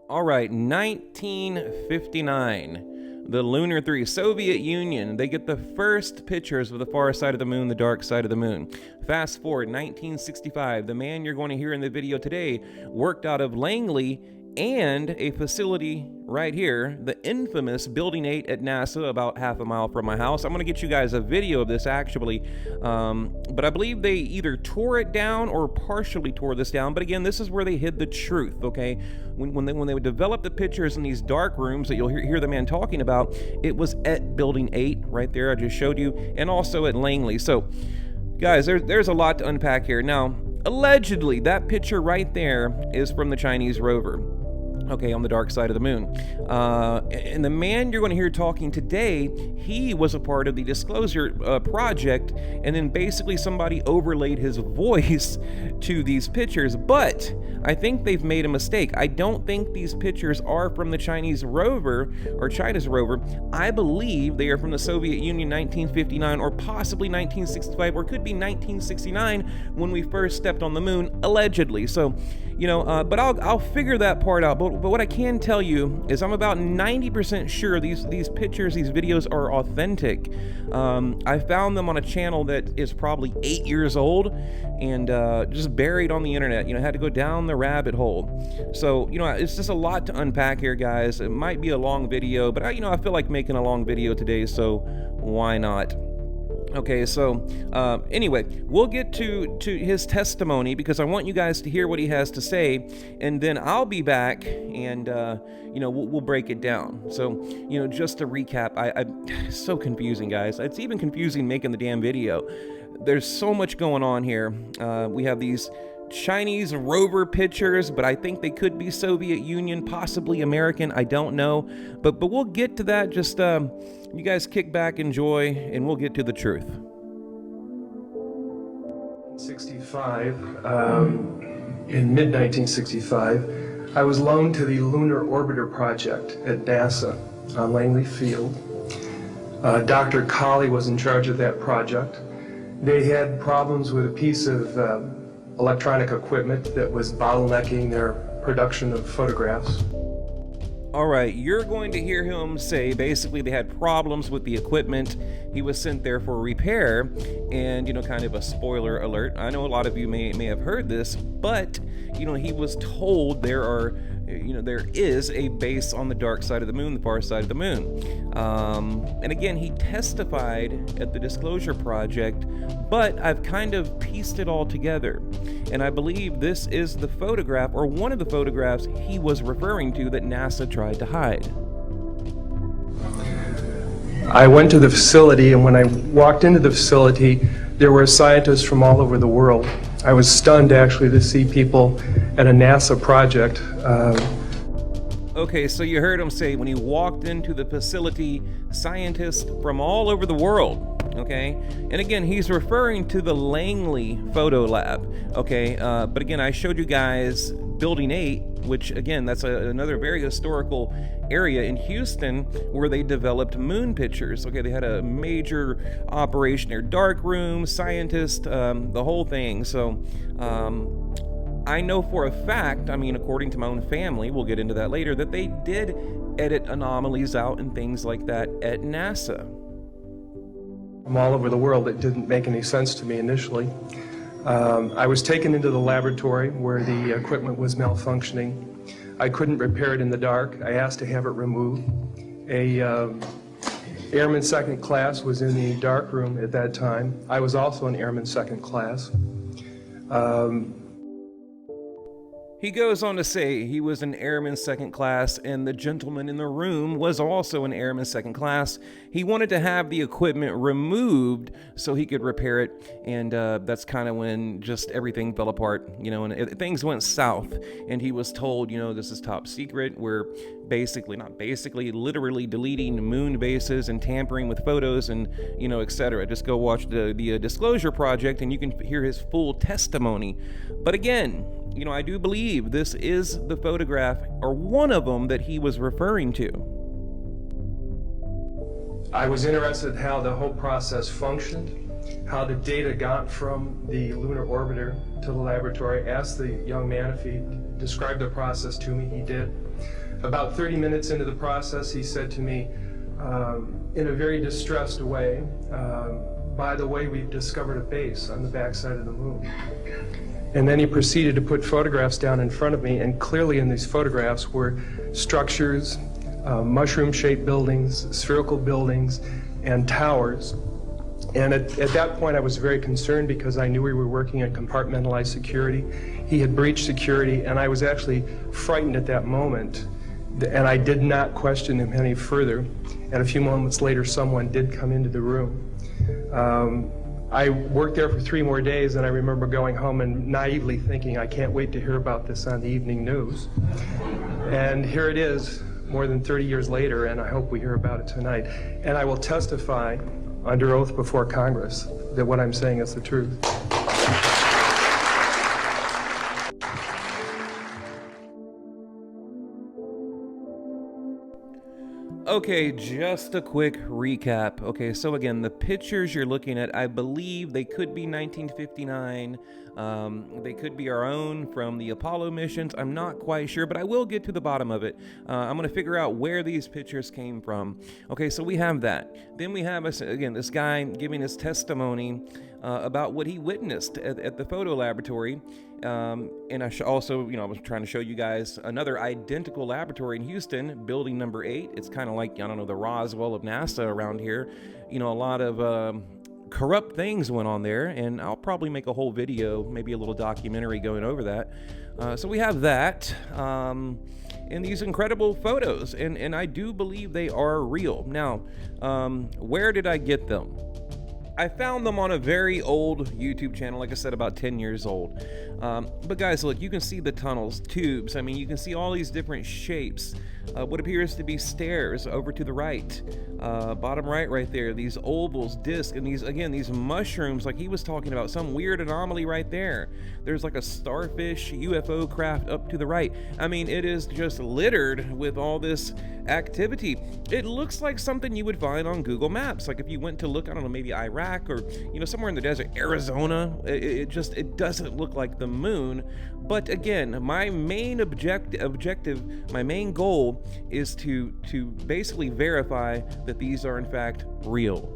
All right, 1959, the Lunar 3, Soviet Union, they get the first pictures of the far side of the moon, the dark side of the moon. Fast forward, 1965, the man you're going to hear in the video today worked out of Langley and a facility right here, the infamous Building 8 at NASA, about half a mile from my house. I'm going to get you guys a video of this actually, but I believe they either tore it down or partially tore this down. But again, this is where they hid the truth, okay? When they would develop the pictures in these dark rooms that you'll hear the man talking about, it was at Building 8 right there I just showed you, and also at Langley. So guys, there's a lot to unpack here. Now, allegedly, that picture right there is from the Chinese rover, okay, on the dark side of the moon. And the man you're going to hear talking today, he was a part of the Disclosure project, and then basically somebody overlaid his voice to these pictures. But I think they've made a mistake. I don't think these pictures are from the Chinese rover or China's rover. I believe they are from the Soviet Union, 1959, or possibly 1965, or could be 1969 when we first stepped on the moon, allegedly. So, you know, but I'll figure that part out. But what I can tell you is I'm about 90% sure these pictures, these videos are authentic. I found them on a channel that is probably 8 years old and just buried on the internet. You know, had to go down the rabbit hole. So, you know, it's just a lot to unpack here, guys. It might be a long video, but I feel like making a long video today, so why not? Okay, so anyway, we'll get to his testimony because I want you guys to hear what he has to say, and then I'll be back and you know, we'll break it down. So, you know, just to recap, it's so confusing, guys. It's even confusing making the damn video. There's so much going on here. We have these Chinese rover pictures, but I think they could be Soviet Union, possibly American. I don't know, but we'll get to that. Just you guys kick back, enjoy, and we'll get to the truth. 65, in mid-1965, I was loaned to the Lunar Orbiter project at NASA on Langley Field. Dr. Colley was in charge of that project. They had problems with a piece of electronic equipment that was bottlenecking their production of photographs. All right, you're going to hear him say basically they had problems with the equipment. He was sent there for repair, and, you know, kind of a spoiler alert. I know a lot of you may have heard this, but, you know, he was told there is a base on the dark side of the moon, the far side of the moon. And again, he testified at the Disclosure Project, but I've kind of pieced it all together. And I believe this is the photograph, or one of the photographs he was referring to, that NASA tried to hide. I went to the facility, and when I walked into the facility, there were scientists from all over the world. I was stunned, actually, to see people at a NASA project. Okay, so you heard him say when he walked into the facility, scientists from all over the world. Okay, and again, he's referring to the Langley Photo Lab. Okay, but again, I showed you guys Building 8, which again, that's another very historical area in Houston where they developed moon pictures. Okay, they had a major operation there, dark room, scientists, the whole thing. So I know for a fact, I mean, according to my own family, we'll get into that later, that they did edit anomalies out and things like that at NASA. From all over the world. It didn't make any sense to me initially. I was taken into the laboratory where the equipment was malfunctioning. I couldn't repair it in the dark. I asked to have it removed. A airman second class was in the dark room at that time. I was also an airman second class. He goes on to say he was an airman second class, and the gentleman in the room was also an airman second class. He wanted to have the equipment removed so he could repair it, and that's kind of when just everything fell apart, you know, and things went south, and he was told, you know, this is top secret. We're literally deleting moon bases and tampering with photos and, you know, etc. Just go watch the Disclosure Project and you can hear his full testimony. But again, you know, I do believe this is the photograph, or one of them, that he was referring to. I was interested in how the whole process functioned, how the data got from the lunar orbiter to the laboratory. I asked the young man if he describe the process to me. He did. About 30 minutes into the process, he said to me, in a very distressed way, by the way, we've discovered a base on the backside of the moon. And then he proceeded to put photographs down in front of me, and clearly in these photographs were structures, mushroom-shaped buildings, spherical buildings, and towers. And at that point, I was very concerned because I knew we were working on compartmentalized security. He had breached security, and I was actually frightened at that moment. And I did not question him any further. And a few moments later, someone did come into the room. I worked there for 3 more days, and I remember going home and naively thinking, I can't wait to hear about this on the evening news. And here it is, more than 30 years later, and I hope we hear about it tonight. And I will testify under oath before Congress that what I'm saying is the truth. Okay, just a quick recap. Okay, so again, the pictures you're looking at, I believe they could be 1959. They could be our own from the Apollo missions. I'm not quite sure, but I will get to the bottom of it. I'm going to figure out where these pictures came from. Okay, so we have that. Then we have, again, this guy giving his testimony about what he witnessed at the photo laboratory. And I also, I was trying to show you guys another identical laboratory in Houston, building number 8. It's kind of like, I don't know, the Roswell of NASA around here. A lot of corrupt things went on there, and I'll probably make a whole video, maybe a little documentary going over that. So we have that, and these incredible photos, and I do believe they are real. Now, where did I get them? I found them on a very old YouTube channel, like I said, about 10 years old. But guys, look, you can see the tunnels, tubes. I mean, you can see all these different shapes. What appears to be stairs over to the right. Bottom right there, these ovals, discs, and these mushrooms, like he was talking about, some weird anomaly right there. There's like a starfish UFO craft up to the right. I mean, it is just littered with all this activity. It looks like something you would find on Google Maps. Like if you went to look, I don't know, maybe Iraq or, somewhere in the desert, Arizona. It doesn't look like the moon. But again, my main objective, my main goal is to basically verify that these are in fact real.